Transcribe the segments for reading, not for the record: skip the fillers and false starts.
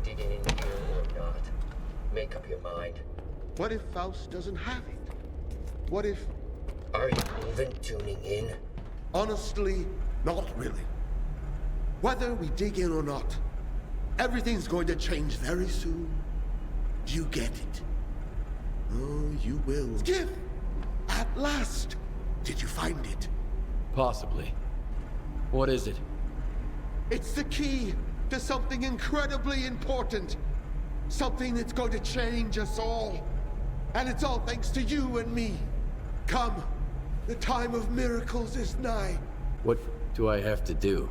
digging in here or not? Make up your mind. What if Faust doesn't have it? What if... Are you even tuning in? Honestly, not really. Whether we dig in or not, everything's going to change very soon. Do you get it? Oh, you will. Skiff! At last! Did you find it? Possibly. What is it? It's the key to something incredibly important. Something that's going to change us all. And it's all thanks to you and me. Come, the time of miracles is nigh. What do I have to do?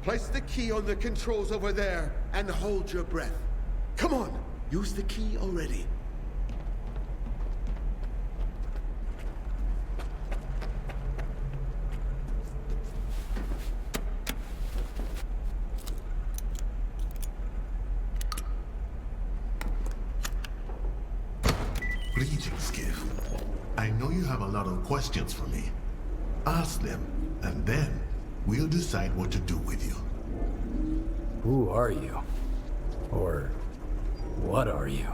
Place the key on the controls over there and hold your breath. Come on, use the key already. Greetings, Skiff. I know you have a lot of questions for me. Ask them, and then we'll decide what to do with you. Who are you? Or what are you?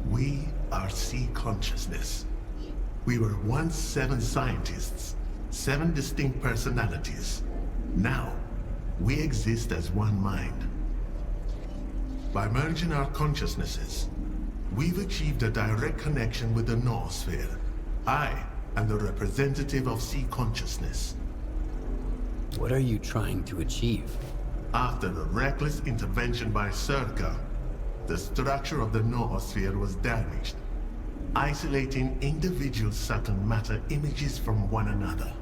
We are C Consciousness. We were once 7 scientists, 7 distinct personalities. Now, we exist as one mind. By merging our consciousnesses, we've achieved a direct connection with the noosphere. I am the representative of C Consciousness. What are you trying to achieve? After a reckless intervention by S.T.A.L.K.E.R, the structure of the noosphere was damaged, isolating individual subtle matter images from one another.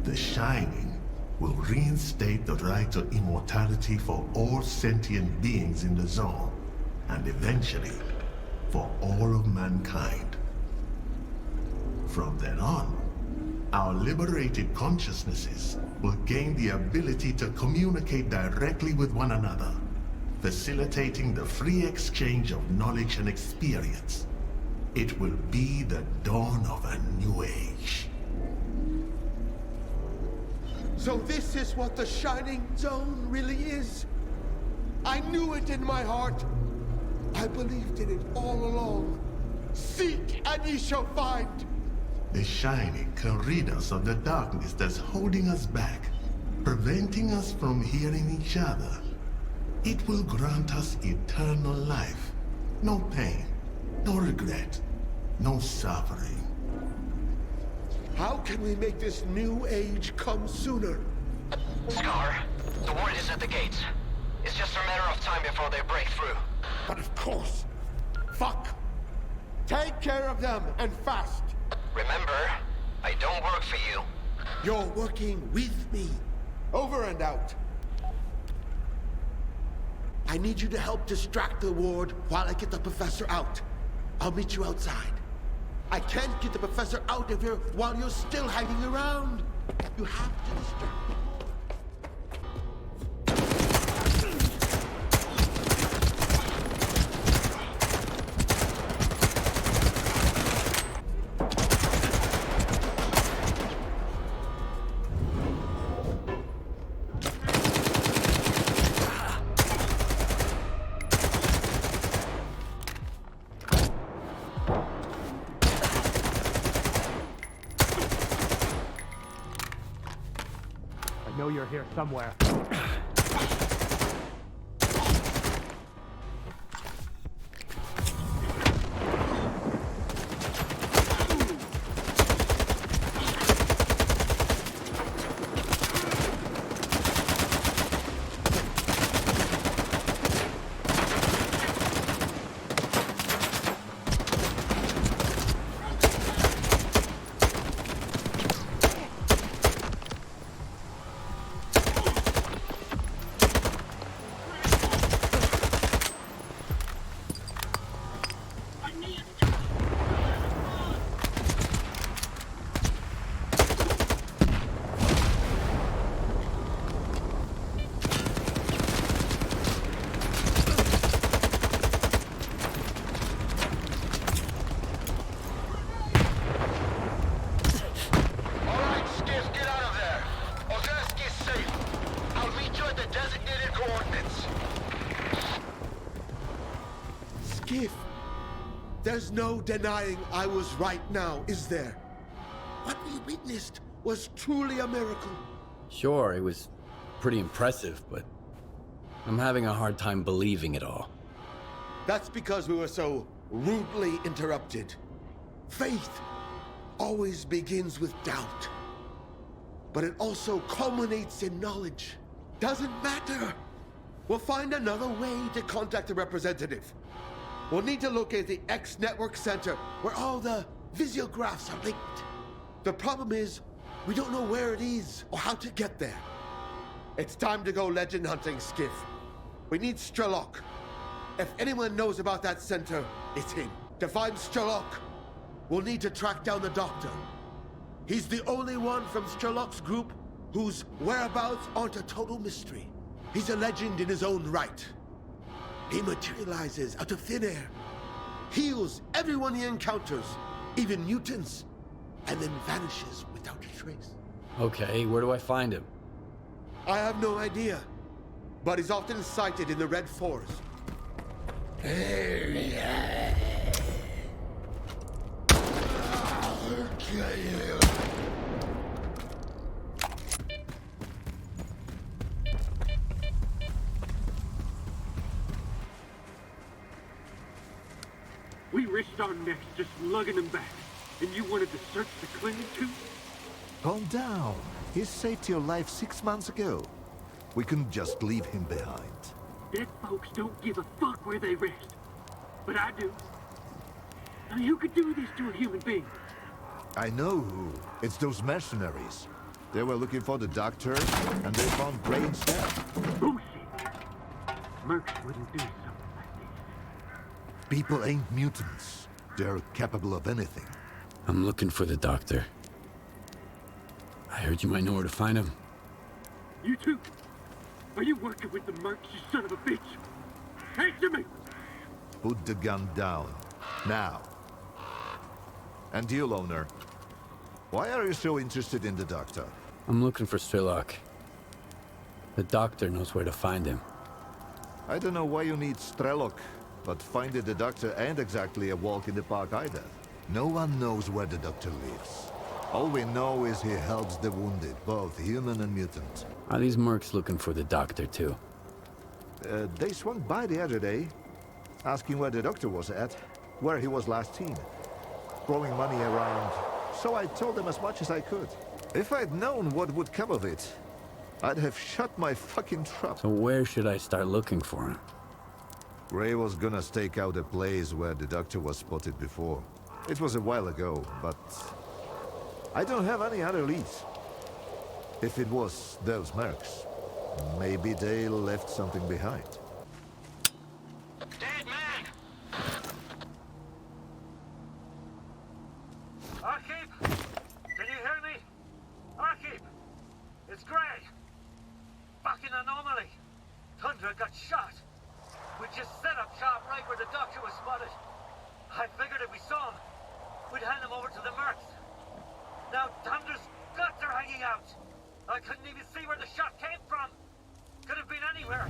The Shining will reinstate the right to immortality for all sentient beings in the zone, and eventually, for all of mankind. From then on, our liberated consciousnesses will gain the ability to communicate directly with one another, facilitating the free exchange of knowledge and experience. It will be the dawn of a new age. So this is what the Shining Zone really is. I knew it in my heart. I believed in it all along. Seek and ye shall find. The Shining can rid us of the darkness that's holding us back, preventing us from hearing each other. It will grant us eternal life. No pain, no regret, no suffering. How can we make this new age come sooner? Scar, the ward is at the gates. It's just a matter of time before they break through. But of course. Fuck. Take care of them and fast. Remember, I don't work for you. You're working with me. Over and out. I need you to help distract the ward while I get the professor out. I'll meet you outside. I can't get the professor out of here while you're still hiding around. You have to distract the ward. I know you're here somewhere. There's no denying I was right now, is there? What we witnessed was truly a miracle. Sure, it was pretty impressive, but I'm having a hard time believing it all. That's because we were so rudely interrupted. Faith always begins with doubt, but it also culminates in knowledge. Doesn't matter. We'll find another way to contact the representative. We'll need to locate the X Network Center where all the visiographs are linked. The problem is, we don't know where it is or how to get there. It's time to go legend hunting, Skiff. We need Strelok. If anyone knows about that center, it's him. To find Strelok, we'll need to track down the Doctor. He's the only one from Strelok's group whose whereabouts aren't a total mystery. He's a legend in his own right. He materializes out of thin air, heals everyone he encounters, even mutants, and then vanishes without a trace. Okay, where do I find him? I have no idea, but he's often sighted in the Red Forest. We risked our necks just lugging him back, and you wanted to search the clinic too? Calm down. He saved your life 6 months ago. We couldn't just leave him behind. Dead folks don't give a fuck where they rest. But I do. I mean, who could do this to a human being? I know who. It's those mercenaries. They were looking for the Doctor, and they found Grey instead. Bullshit. Mercs wouldn't do something like this. People ain't mutants. They're capable of anything. I'm looking for the Doctor. I heard you might know where to find him. You too? Are you working with the mercs, you son of a bitch? Answer me! Put the gun down. Now. And you, Loner. Why are you so interested in the Doctor? I'm looking for Strelok. The Doctor knows where to find him. I don't know why you need Strelok, but finding the Doctor ain't exactly a walk in the park either. No one knows where the Doctor lives. All we know is he helps the wounded, both human and mutant. Are these mercs looking for the Doctor too? They swung by the other day, asking where the Doctor was at, where he was last seen. Throwing money around, so I told them as much as I could. If I'd known what would come of it, I'd have shut my fucking trap. So where should I start looking for him? Ray was gonna stake out a place where the Doctor was spotted before. It was a while ago, but I don't have any other leads. If it was those mercs, maybe they left something behind. Dead man! Arkip! Can you hear me? Arkip! It's Gray! Fucking anomaly! Tundra got shot! We just set up shop right where the Doctor was spotted. I figured if we saw him, we'd hand him over to the mercs. Now Tundra's guts are hanging out! I couldn't even see where the shot came from! Could have been anywhere!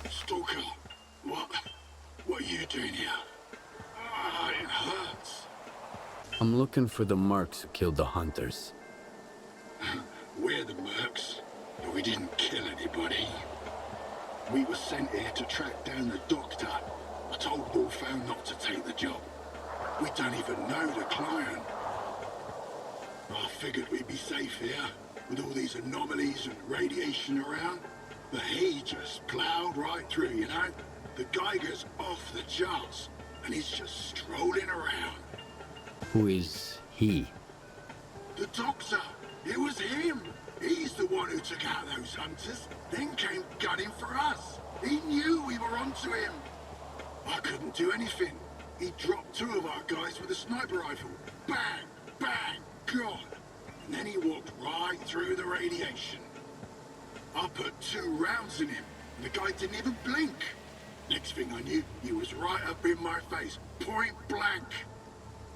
S.T.A.L.K.E.R. What are you doing here? Ah, it hurts. I'm looking for the mercs who killed the hunters. We're the mercs, but we didn't kill anybody. We were sent here to track down the Doctor. I told Wolfhound not to take the job. We don't even know the client. I figured we'd be safe here, with all these anomalies and radiation around. But he just plowed right through, you know? The Geiger's off the charts, and he's just strolling around. Who is he? The Doctor! It was him! He's the one who took out those hunters, then came gunning for us. He knew we were onto him. I couldn't do anything. He dropped 2 of our guys with a sniper rifle. Bang, bang, gone. And then he walked right through the radiation. I put 2 rounds in him, and the guy didn't even blink. Next thing I knew, he was right up in my face, point blank.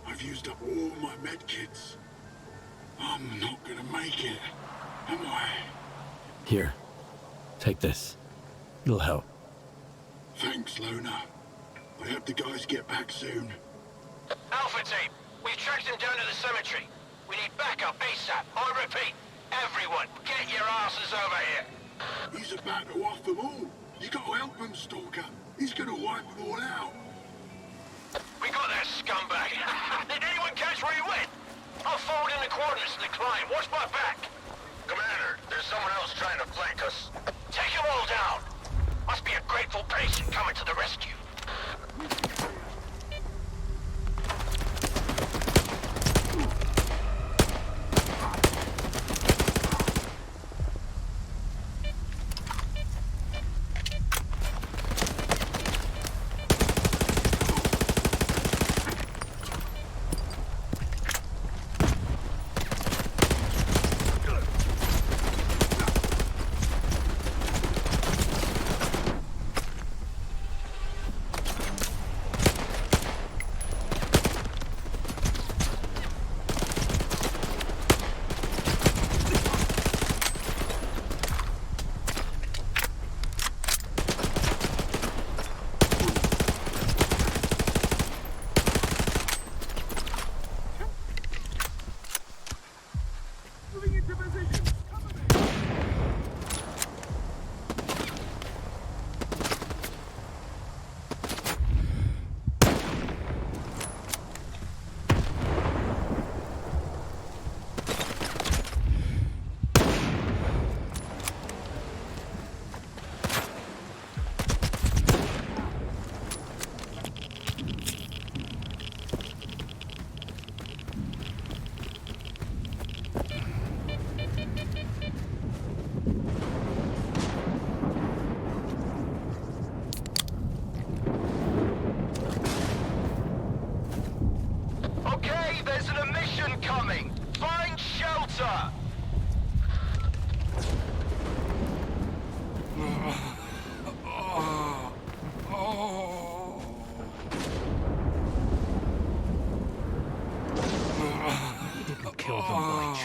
I've used up all my medkits. I'm not gonna make it, am I? Here, take this. It'll help. Thanks, Lona. I hope the guys get back soon. Alpha team, we've tracked him down to the cemetery. We need backup ASAP. I repeat, everyone, get your asses over here. He's about to off them all. You gotta help him, Stalker. He's gonna wipe them all out. We got that scumbag. Did anyone catch where he went? I'll forward in the coordinates to the client. Watch my back. Commander, there's someone else trying to flank us. Take them all down. Must be a grateful patient coming to the rescue.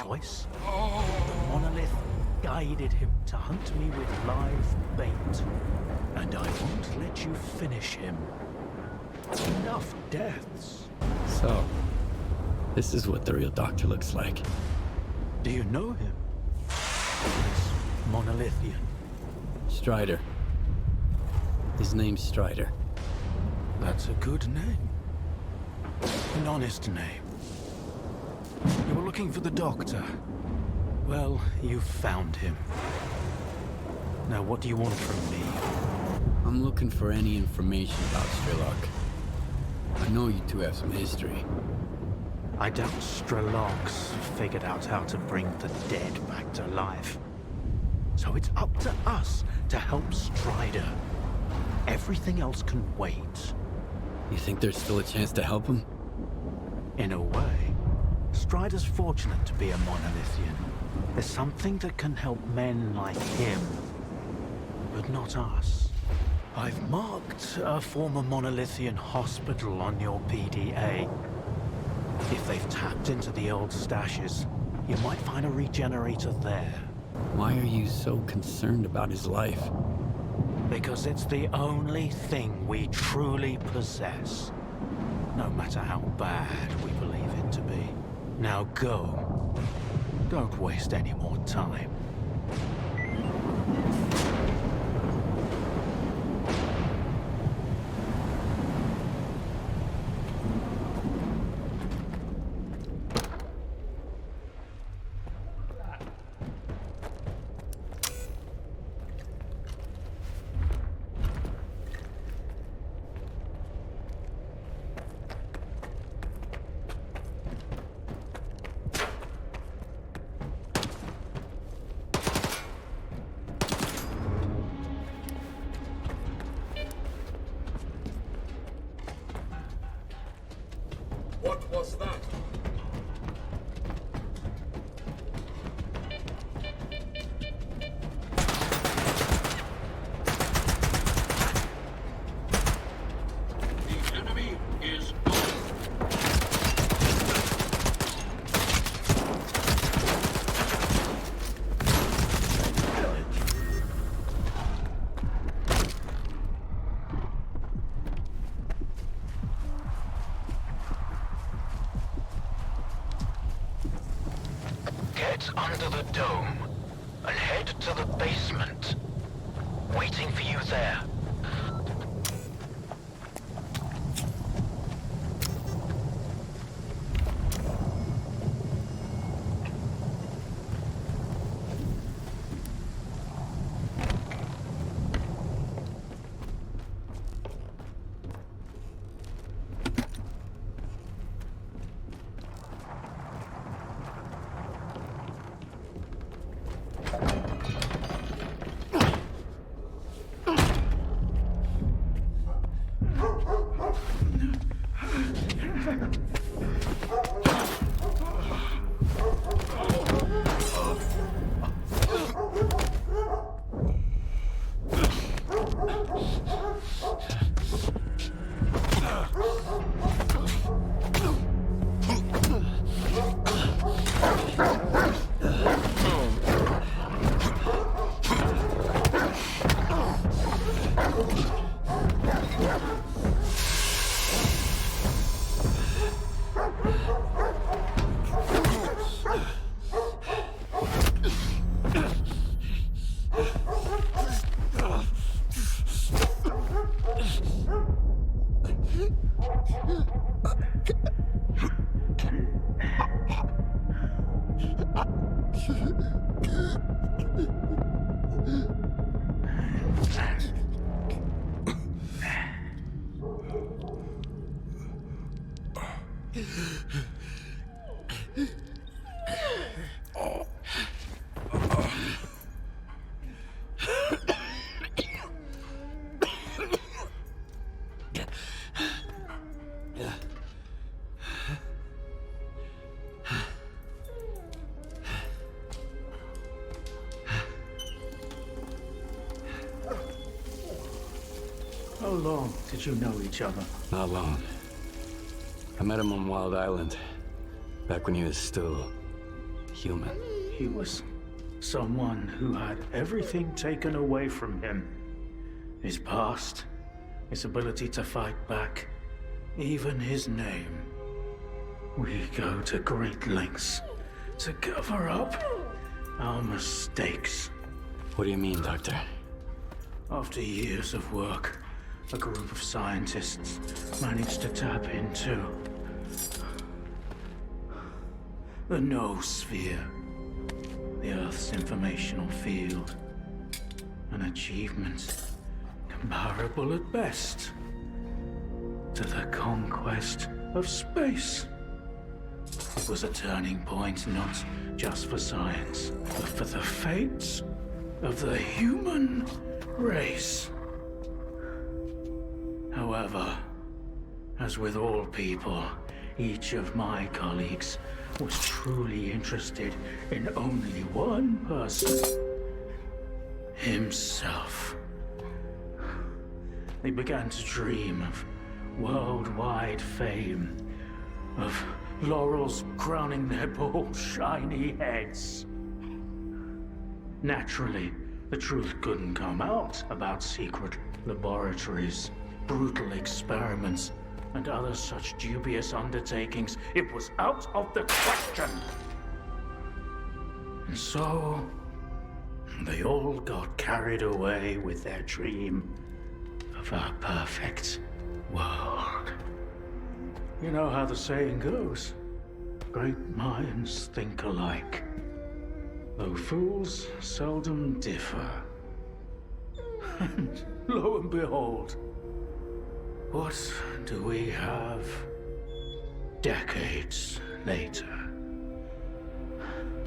choice. The monolith guided him to hunt me with live bait. And I won't let you finish him. Enough deaths. So, this is what the real doctor looks like. Do you know him? He's monolithian. Strider. His name's Strider. That's a good name. An honest name. You were looking for the doctor. Well, you found him. Now, what do you want from me? I'm looking for any information about Strelok. I know you two have some history. I doubt Strelok's figured out how to bring the dead back to life. So it's up to us to help Strider. Everything else can wait. You think there's still a chance to help him? In a way. Strider's fortunate to be a monolithian. There's something that can help men like him, but not us. I've marked a former monolithian hospital on your PDA. If they've tapped into the old stashes, you might find a regenerator there. Why are you so concerned about his life? Because it's the only thing we truly possess. No matter how bad we believe it to be. Now go. Don't waste any more time. What was that? The enemy is Get under the dome and head to the basement. Waiting for you there. How long did you know each other? Not long. I met him on Wild Island, back when he was still human. He was someone who had everything taken away from him. His past, his ability to fight back, even his name. We go to great lengths to cover up our mistakes. What do you mean, Doctor? After years of work, a group of scientists managed to tap into the noosphere, the Earth's informational field. An achievement comparable at best to the conquest of space. It was a turning point not just for science, but for the fates of the human race. However, as with all people, each of my colleagues was truly interested in only one person. Himself. They began to dream of worldwide fame, of laurels crowning their bald, shiny heads. Naturally, the truth couldn't come out about secret laboratories, brutal experiments, and other such dubious undertakings. It was out of the question. And so, they all got carried away with their dream of a perfect world. You know how the saying goes, great minds think alike, though fools seldom differ. And lo and behold, what do we have decades later?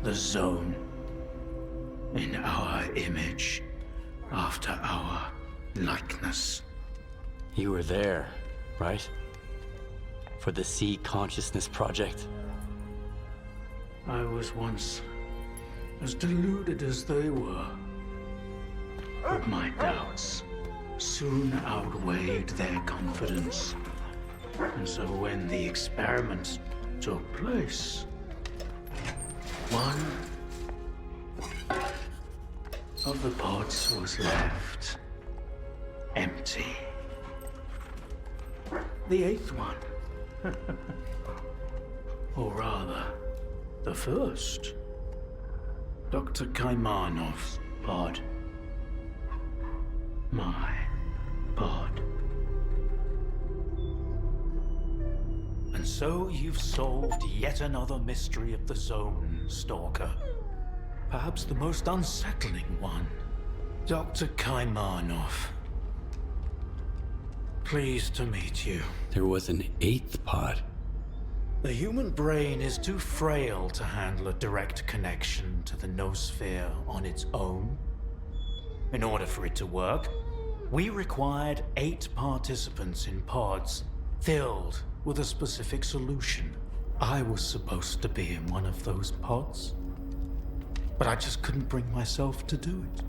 The Zone, in our image, after our likeness. You were there, right? For for the Sea Consciousness Project. I was once as deluded as they were. But my doubts soon outweighed their confidence. And so when the experiment took place, one of the pods was left empty. The 8th one. Or rather, the first. Dr. Kaimanov's pod. My pod. And so you've solved yet another mystery of the zone, Stalker. Perhaps the most unsettling one. Dr. Kaimanov. Pleased to meet you. There was an 8th pod. The human brain is too frail to handle a direct connection to the noosphere on its own. In order for it to work, we required 8 participants in pods filled with a specific solution. I was supposed to be in one of those pods, but I just couldn't bring myself to do it.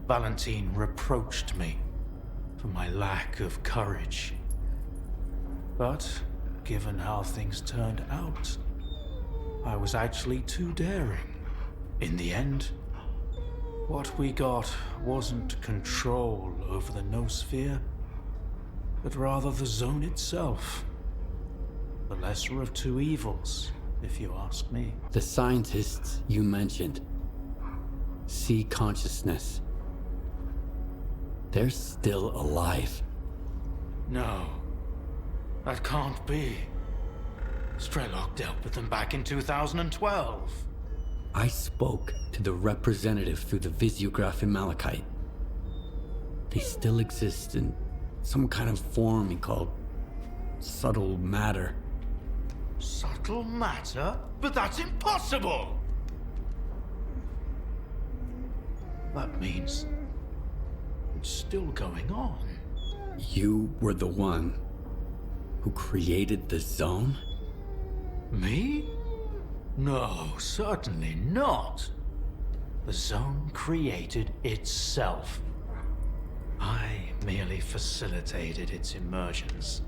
Valentine reproached me for my lack of courage. But given how things turned out, I was actually too daring. In the end, what we got wasn't control over the noosphere, but rather the zone itself. The lesser of two evils, if you ask me. The scientists you mentioned, Sea Consciousness, they're still alive. No, that can't be. Strelok dealt with them back in 2012. I spoke to the representative through the visiograph in Malachite. They still exist in some kind of form he called subtle matter. Subtle matter? But that's impossible! That means it's still going on. You were the one who created the zone? Me? No, certainly not. The zone created itself. I merely facilitated its emergence.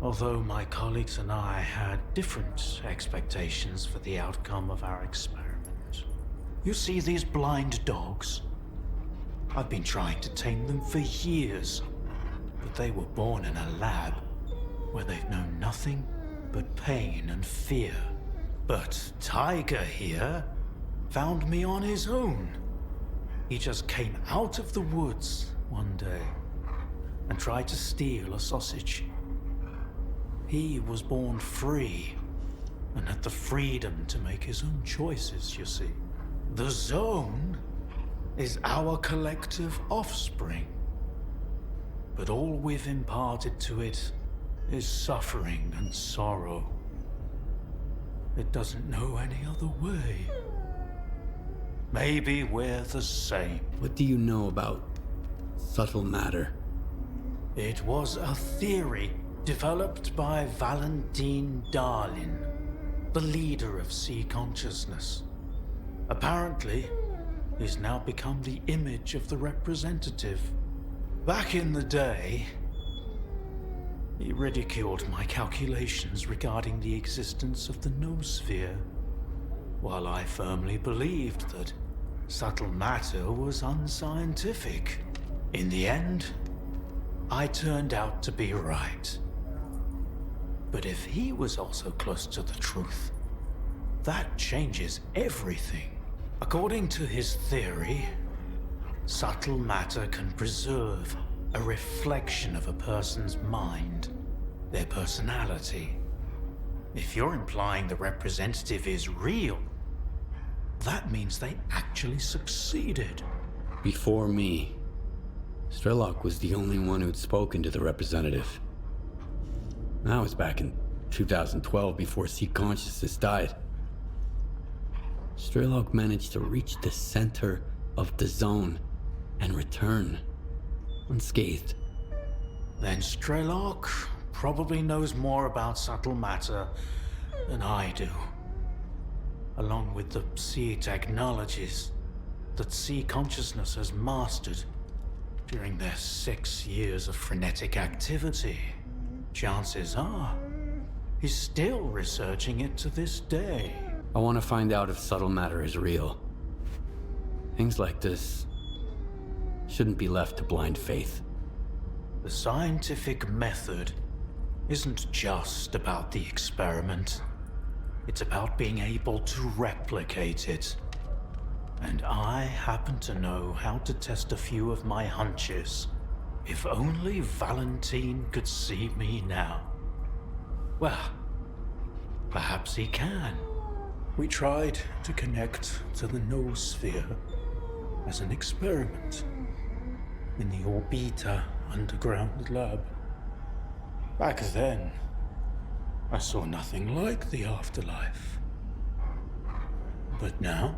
Although my colleagues and I had different expectations for the outcome of our experiment. You see these blind dogs? I've been trying to tame them for years, but they were born in a lab where they've known nothing but pain and fear. But Tiger here found me on his own. He just came out of the woods one day and tried to steal a sausage. He was born free and had the freedom to make his own choices, you see. The zone is our collective offspring. But all we've imparted to it is suffering and sorrow. It doesn't know any other way. Maybe we're the same. What do you know about subtle matter? It was a theory developed by Valentine Darlin, the leader of Sea Consciousness. Apparently, he's now become the image of the representative. Back in the day, he ridiculed my calculations regarding the existence of the noosphere, while I firmly believed that subtle matter was unscientific. In the end, I turned out to be right. But if he was also close to the truth, that changes everything. According to his theory, subtle matter can preserve a reflection of a person's mind, their personality. If you're implying the representative is real, that means they actually succeeded. Before me, Strelok was the only one who'd spoken to the representative. That was back in 2012, before Sea Consciousness died. Strelok managed to reach the center of the zone and return unscathed. Then Strelok probably knows more about subtle matter than I do. Along with the sea technologies that sea consciousness has mastered during their 6 years of frenetic activity, chances are he's still researching it to this day. I want to find out if subtle matter is real. Things like this shouldn't be left to blind faith. The scientific method isn't just about the experiment. It's about being able to replicate it. And I happen to know how to test a few of my hunches. If only Valentine could see me now. Well, perhaps he can. We tried to connect to the noosphere as an experiment in the Orbita underground lab. Back then, I saw nothing like the afterlife. But now,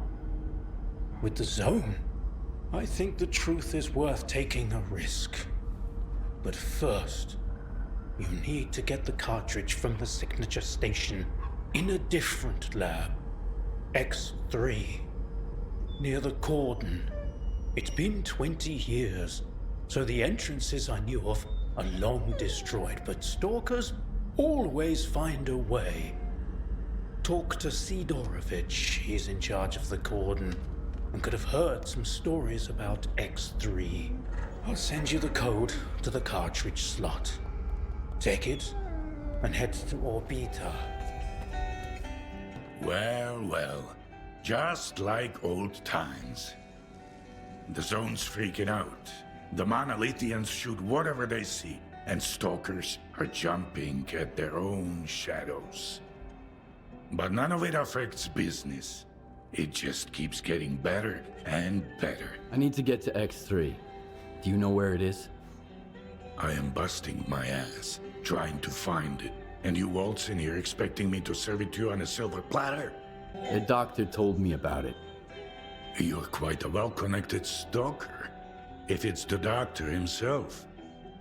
with the zone, I think the truth is worth taking a risk. But first, you need to get the cartridge from the signature station in a different lab. X.3, near the cordon. It's been 20 years, so the entrances I knew of are long destroyed, but stalkers always find a way. Talk to Sidorovich, he's in charge of the cordon, and could have heard some stories about X.3. I'll send you the code to the cartridge slot. Take it, and head to Orbita. Well, well. Just like old times. The zone's freaking out. The Monolithians shoot whatever they see, and stalkers are jumping at their own shadows. But none of it affects business. It just keeps getting better and better. I need to get to X3. Do you know where it is? I am busting my ass, trying to find it. And you waltz in here expecting me to serve it to you on a silver platter? The doctor told me about it. You're quite a well-connected stalker. If it's the doctor himself,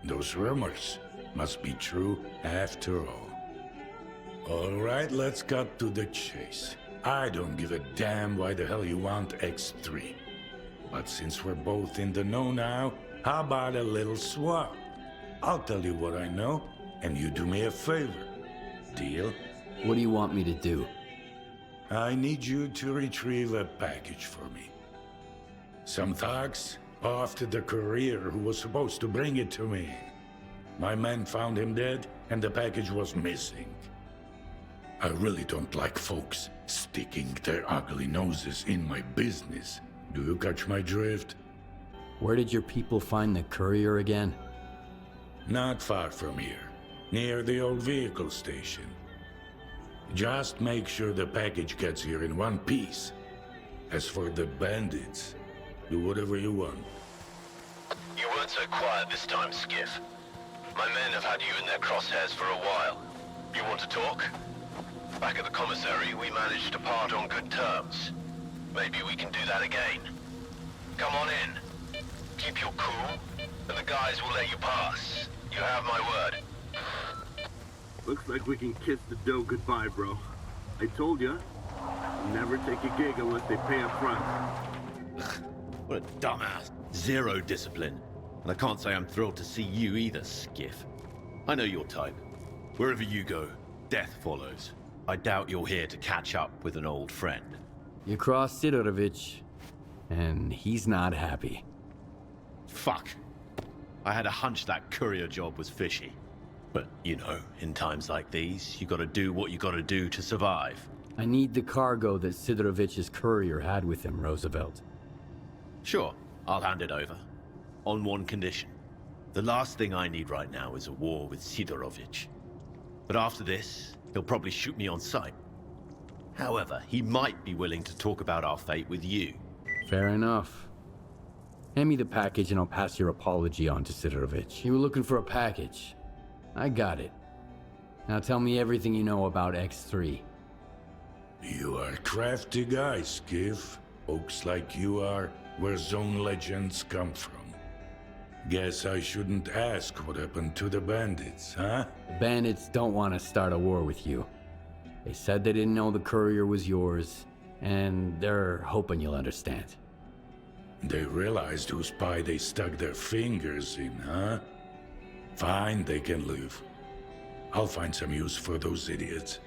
those rumors must be true after all. All right, let's cut to the chase. I don't give a damn why the hell you want X3. But since we're both in the know now, how about a little swap? I'll tell you what I know, and you do me a favor. Deal? What do you want me to do? I need you to retrieve a package for me. Some thugs off to the courier who was supposed to bring it to me. My men found him dead, and the package was missing. I really don't like folks sticking their ugly noses in my business. Do you catch my drift? Where did your people find the courier again? Not far from here, near the old vehicle station. Just make sure the package gets here in one piece. As for the bandits, do whatever you want. You weren't so quiet this time, Skiff. My men have had you in their crosshairs for a while. You want to talk? Back at the commissary, we managed to part on good terms. Maybe we can do that again. Come on in. Keep your cool, and the guys will let you pass. You have my word. Looks like we can kiss the dough goodbye, bro. I told ya. Never take a gig unless they pay up front. What a dumbass. Zero discipline. And I can't say I'm thrilled to see you either, Skiff. I know your type. Wherever you go, death follows. I doubt you're here to catch up with an old friend. You cross Sidorovich, and he's not happy. Fuck. I had a hunch that courier job was fishy. But, you know, in times like these, you gotta do what you gotta do to survive. I need the cargo that Sidorovich's courier had with him, Roosevelt. Sure, I'll hand it over. On one condition. The last thing I need right now is a war with Sidorovich. But after this, he'll probably shoot me on sight. However, he might be willing to talk about our fate with you. Fair enough. Hand me the package and I'll pass your apology on to Sidorovich. You were looking for a package. I got it. Now tell me everything you know about X3. You are a crafty guy, Skiff. Folks like you are where zone legends come from. Guess I shouldn't ask what happened to the bandits, huh? The bandits don't want to start a war with you. They said they didn't know the courier was yours, and they're hoping you'll understand. They realized whose pie they stuck their fingers in, huh? Fine, they can leave. I'll find some use for those idiots.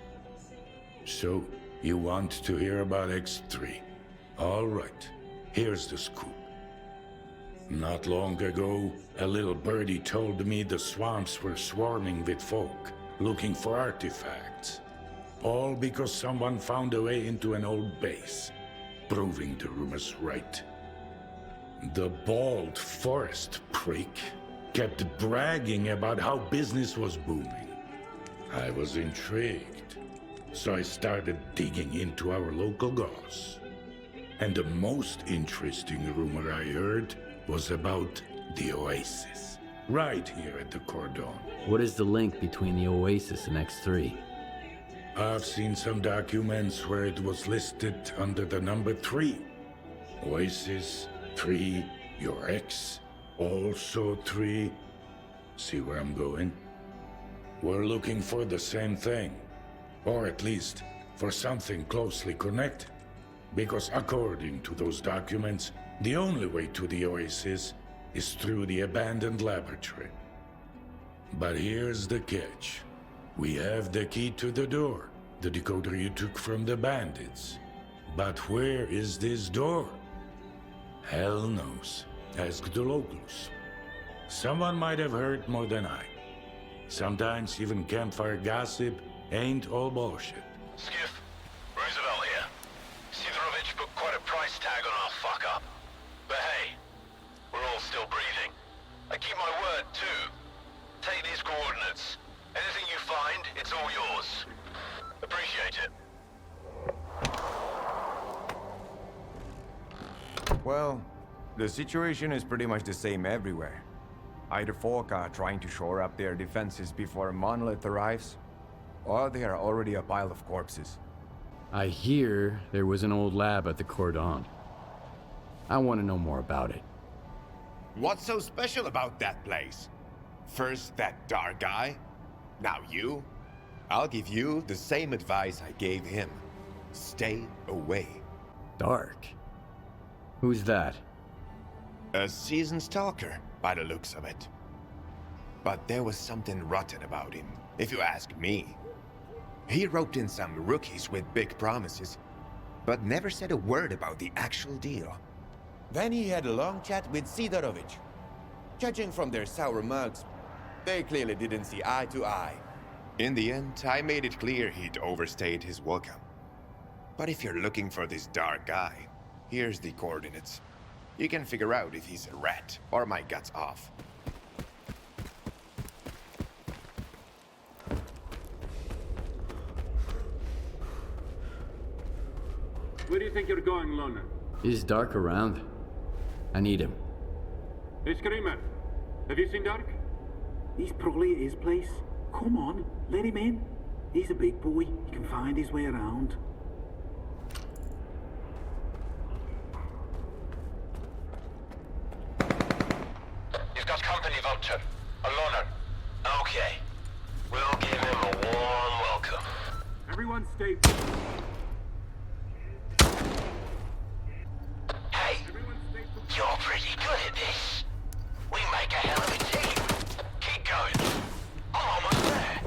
So, you want to hear about X3? All right, here's the scoop. Not long ago, a little birdie told me the swamps were swarming with folk looking for artifacts. All because someone found a way into an old base, proving the rumors right. The bald forest prick kept bragging about how business was booming. I was intrigued, so I started digging into our local goss. And the most interesting rumor I heard was about the Oasis, right here at the Cordon. What is the link between the Oasis and X3? I've seen some documents where it was listed under the number 3. Oasis, 3, your ex, also 3. See where I'm going? We're looking for the same thing, or at least for something closely connected. Because according to those documents, the only way to the Oasis is through the abandoned laboratory. But here's the catch. We have the key to the door, the decoder you took from the bandits. But where is this door? Hell knows. Ask the locals. Someone might have heard more than I. Sometimes even campfire gossip ain't all bullshit. Skiff, Roosevelt here. Sidorovich put quite a price tag on our fuck-up. But hey, we're all still breathing. I keep my word, too. Take these coordinates. Anything you find, it's all yours. Appreciate it. Well, the situation is pretty much the same everywhere. Either folk are trying to shore up their defenses before a monolith arrives, or they are already a pile of corpses. I hear there was an old lab at the Cordon. I want to know more about it. What's so special about that place? First that dark guy, now you. I'll give you the same advice I gave him. Stay away. Dark? Who's that? A seasoned stalker, by the looks of it. But there was something rotten about him, if you ask me. He roped in some rookies with big promises, but never said a word about the actual deal. Then he had a long chat with Sidorovich. Judging from their sour mugs, they clearly didn't see eye to eye. In the end, I made it clear he'd overstayed his welcome. But if you're looking for this dark guy, here's the coordinates. You can figure out if he's a rat or my guts off. Where do you think you're going, Loner? Is Dark around? I need him. Hey, Screamer. Have you seen Dark? He's probably at his place. Come on, let him in. He's a big boy. He can find his way around. You've got company, Vulture. A loner. Okay. We'll give him a warm welcome. Everyone stay... Hey, you're pretty good at this. We make a hell of a team. Keep going. I'm almost there.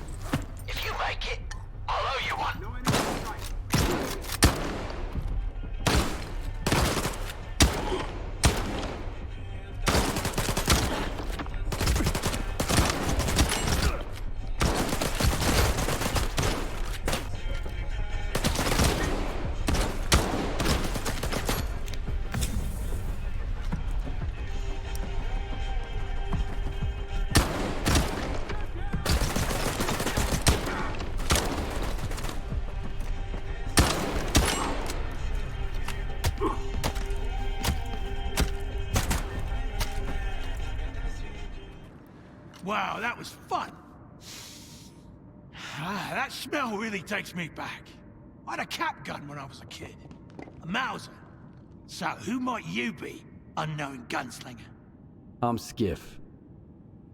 If you make it, I'll owe you one. Wow, that was fun. That smell really takes me back. I had a cap gun when I was a kid. A Mauser. So who might you be, unknown gunslinger? I'm Skiff.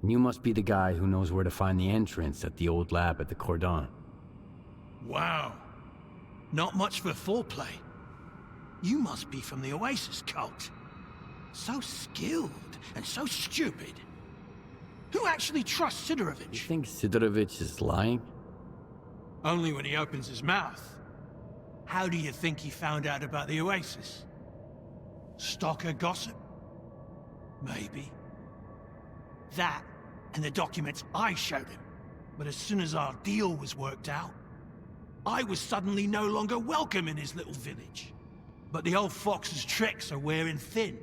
And you must be the guy who knows where to find the entrance at the old lab at the Cordon. Wow. Not much for foreplay. You must be from the Oasis cult. So skilled and so stupid. Who actually trusts Sidorovich? You think Sidorovich is lying? Only when he opens his mouth. How do you think he found out about the Oasis? Stalker gossip? Maybe. That, and the documents I showed him. But as soon as our deal was worked out, I was suddenly no longer welcome in his little village. But the old fox's tricks are wearing thin.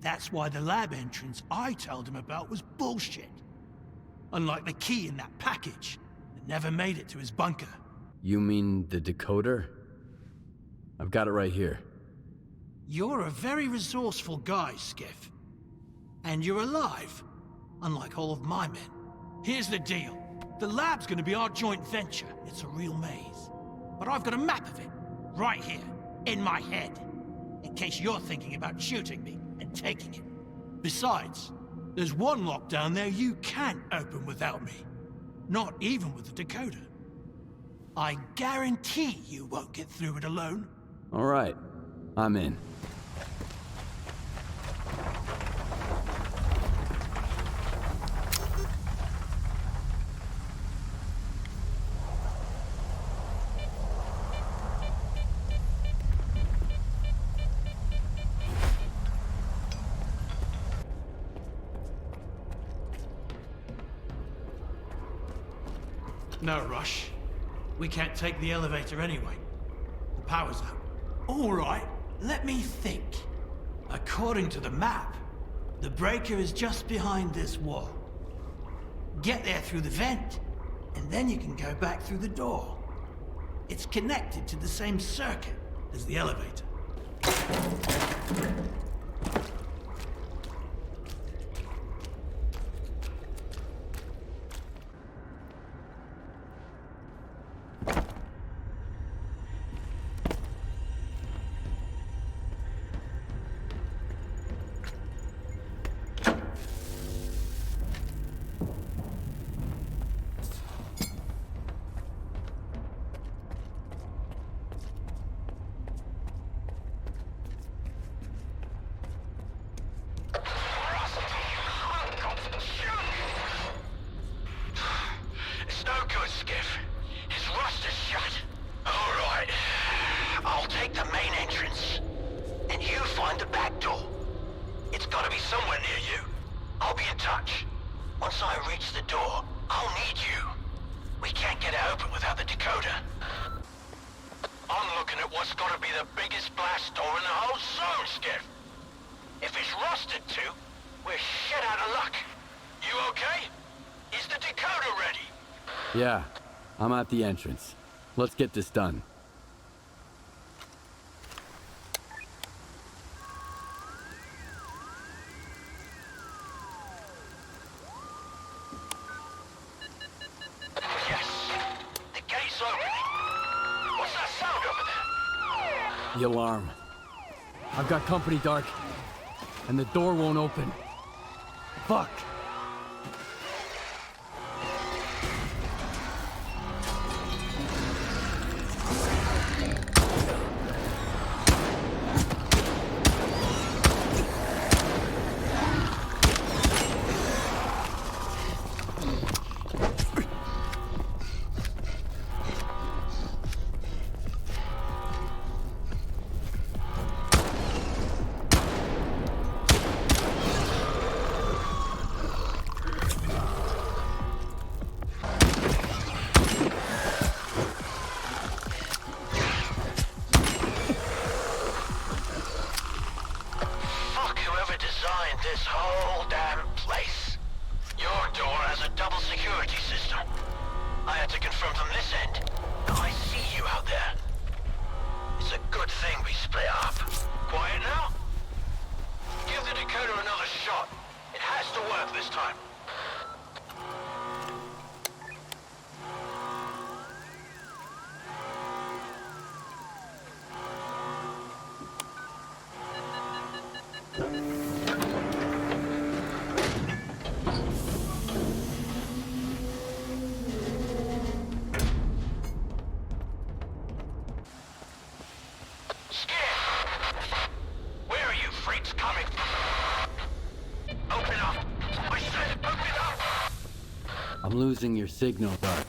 That's why the lab entrance I told him about was bullshit. Unlike the key in that package that never made it to his bunker. You mean the decoder? I've got it right here. You're a very resourceful guy, Skiff. And you're alive, unlike all of my men. Here's the deal. The lab's gonna be our joint venture. It's a real maze. But I've got a map of it, right here, in my head. In case you're thinking about shooting me and taking it. Besides, there's one lock down there you can't open without me. Not even with the decoder. I guarantee you won't get through it alone. All right, I'm in. No rush. We can't take the elevator anyway. The power's out. All right, let me think. According to the map, the breaker is just behind this wall. Get there through the vent, and then you can go back through the door. It's connected to the same circuit as the elevator. Yeah, I'm at the entrance. Let's get this done. Yes, the gate's opening. What's that sound over there? The alarm. I've got company, Dark. And the door won't open. Fuck! This whole damn place. Your door has a double security system. I had to confirm from this end. I see you out there. It's a good thing we split up. Quiet now? Give the decoder another shot. It has to work this time. I'm losing your signal, Dark.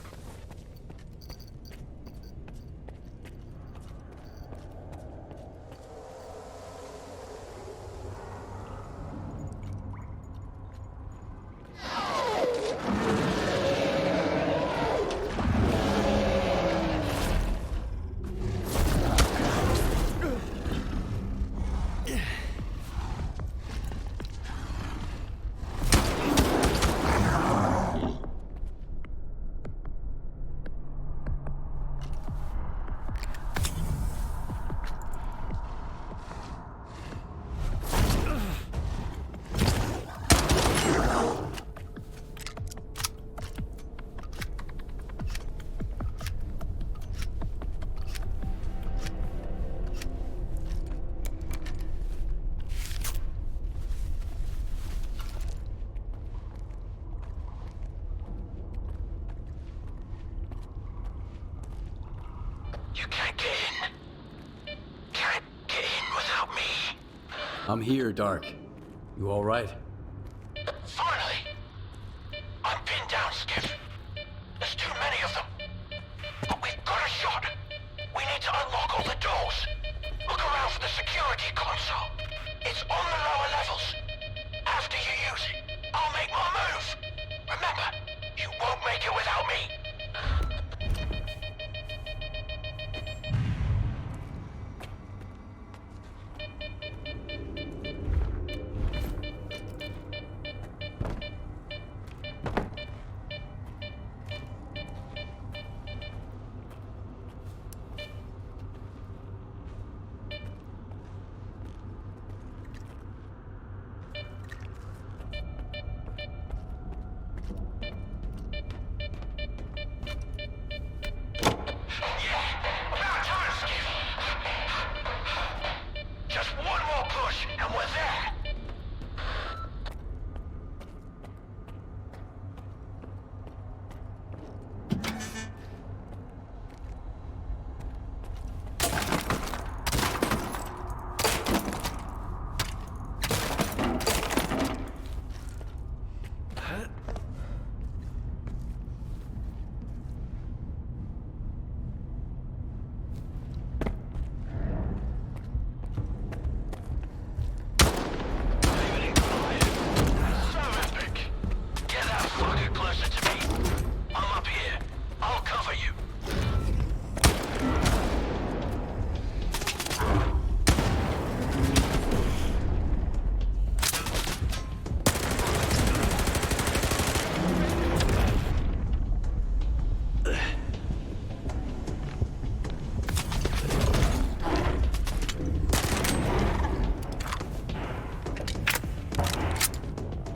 You can't get in. Can't get in without me. I'm here, Dark. You alright? Finally! I'm pinned down, Skiff. There's too many of them. But we've got a shot. We need to unlock all the doors. Look around for the security console. It's on the lower levels. After you use it, I'll make my move. Remember, you won't make it without me.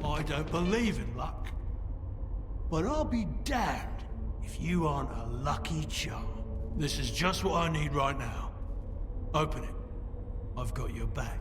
I don't believe in luck. But I'll be damned if you aren't a lucky charm. This is just what I need right now. Open it. I've got your back.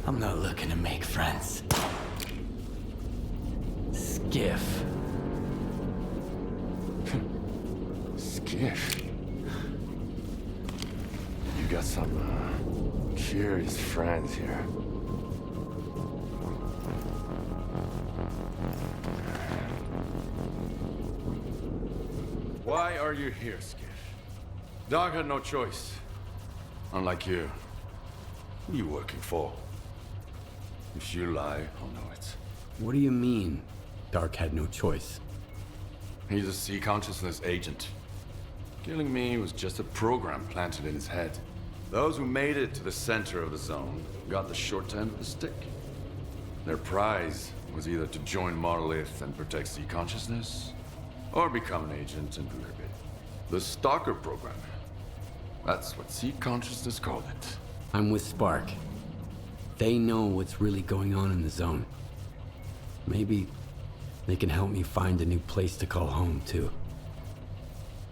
I'm not looking to make friends. Skiff. Skiff? You got some, curious friends here. are you here, Skiff? Doc had no choice. Unlike you. Who are you working for? If you lie, I'll know it. What do you mean, Dark had no choice? He's a sea consciousness agent. Killing me was just a program planted in his head. Those who made it to the center of the zone got the short end of the stick. Their prize was either to join Monolith and protect sea consciousness, or become an agent and recruit. The S.T.A.L.K.E.R program. That's what sea consciousness called it. I'm with S.P.A.R.K. They know what's really going on in the zone. Maybe they can help me find a new place to call home, too.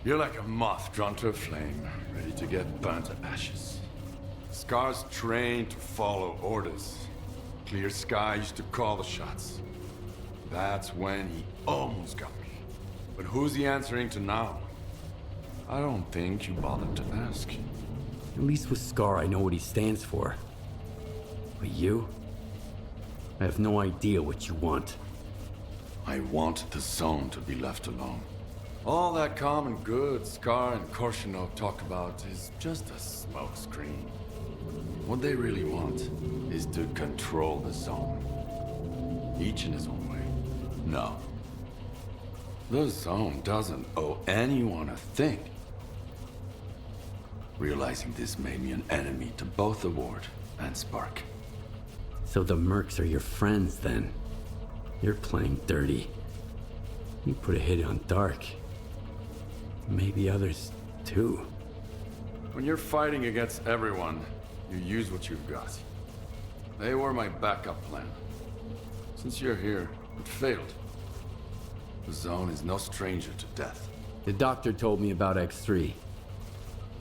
You're like a moth drawn to a flame, ready to get burnt to ashes. S.T.A.L.K.E.R's trained to follow orders. Clear Sky used to call the shots. That's when he almost got me. But who's he answering to now? I don't think you bothered to ask. At least with S.T.A.R.K.E.R, I know what he stands for. But you? I have no idea what you want. I want the zone to be left alone. All that common good S.T.A.L.K.E.R and Korshunov talk about is just a smokescreen. What they really want is to control the zone. Each in his own way. No. The zone doesn't owe anyone a thing. Realizing this made me an enemy to both the Ward and S.P.A.R.K. So the Mercs are your friends, then? You're playing dirty. You put a hit on Dark. Maybe others, too. When you're fighting against everyone, you use what you've got. They were my backup plan. Since you're here, it failed. The zone is no stranger to death. The doctor told me about X3.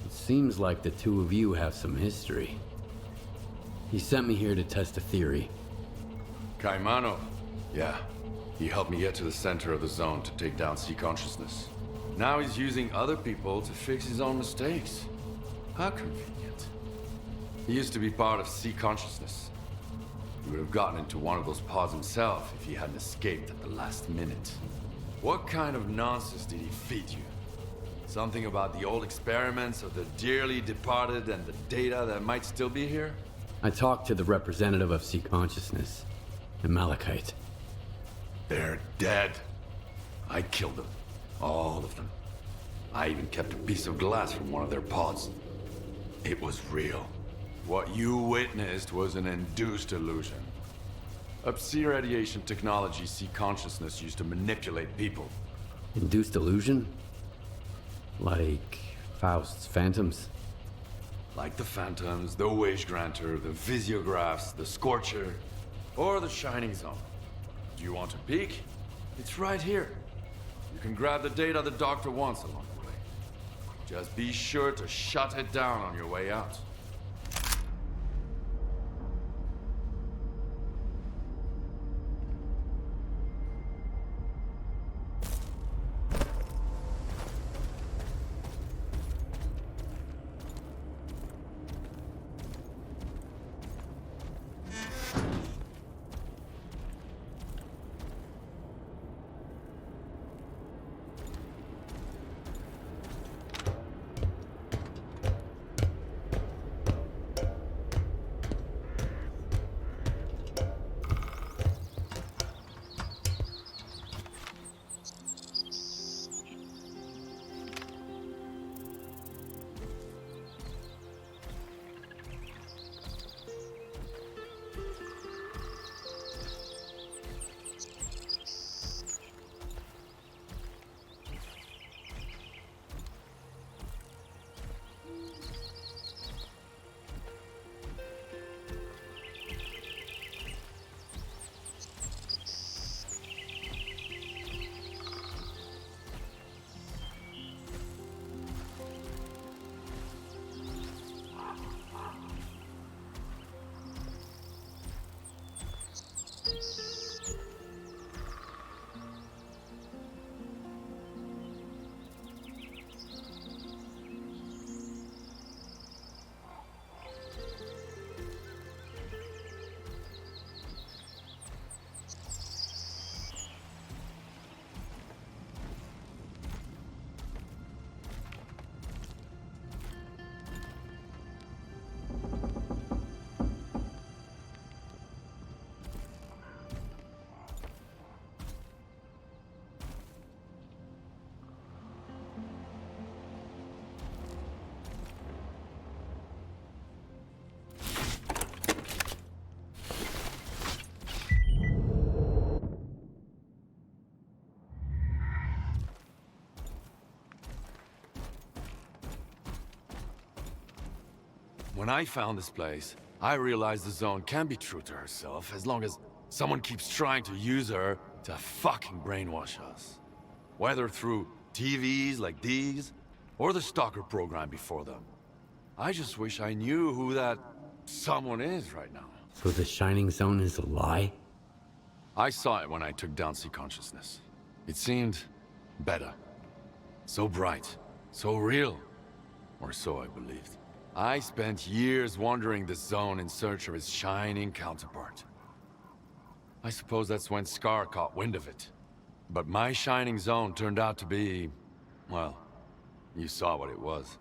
It seems like the two of you have some history. He sent me here to test a theory. Kaimanov? Yeah. He helped me get to the center of the zone to take down sea consciousness. Now he's using other people to fix his own mistakes. How convenient. He used to be part of sea consciousness. He would have gotten into one of those pods himself if he hadn't escaped at the last minute. What kind of nonsense did he feed you? Something about the old experiments of the dearly departed and the data that might still be here? I talked to the representative of sea consciousness, the Malachite. They're dead. I killed them. All of them. I even kept a piece of glass from one of their pods. It was real. What you witnessed was an induced illusion. Up-sea radiation technology sea consciousness used to manipulate people. Induced illusion? Like Faust's phantoms? Like the Phantoms, the Wage Granter, the Visiographs, the Scorcher, or the Shining Zone. Do you want a peek? It's right here. You can grab the data the doctor wants along the way. Just be sure to shut it down on your way out. when I found this place, I realized the Zone can be true to herself as long as someone keeps trying to use her to fucking brainwash us. Whether through TVs like these, or the S.T.A.L.K.E.R program before them. I just wish I knew who that someone is right now. So the Shining Zone is a lie? I saw it when I took down C-Consciousness. It seemed better. So bright. So real. Or so I believed. I spent years wandering the Zone in search of its shining counterpart. I suppose that's when S.T.A.L.K.E.R caught wind of it. But my Shining Zone turned out to be... well, you saw what it was.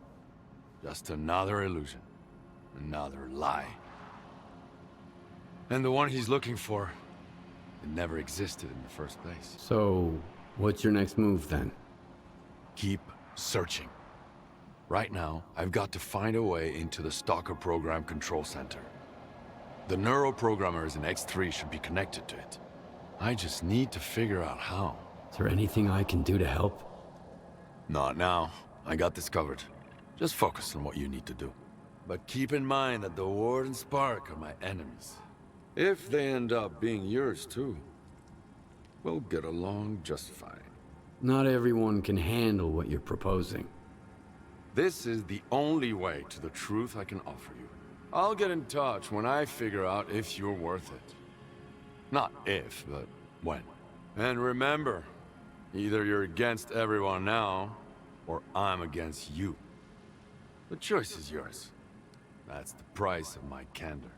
Just another illusion. Another lie. And the one he's looking for, it never existed in the first place. So, what's your next move then? Keep searching. Right now, I've got to find a way into the S.T.A.L.K.E.R program control center. The neuroprogrammers in X3 should be connected to it. I just need to figure out how. Is there anything I can do to help? Not now. I got this covered. Just focus on what you need to do. But keep in mind that the Ward and Spark are my enemies. If they end up being yours too, we'll get along just fine. Not everyone can handle what you're proposing. This is the only way to the truth I can offer you. I'll get in touch when I figure out if you're worth it. Not if, but when. And remember, either you're against everyone now, or I'm against you. The choice is yours. That's the price of my candor.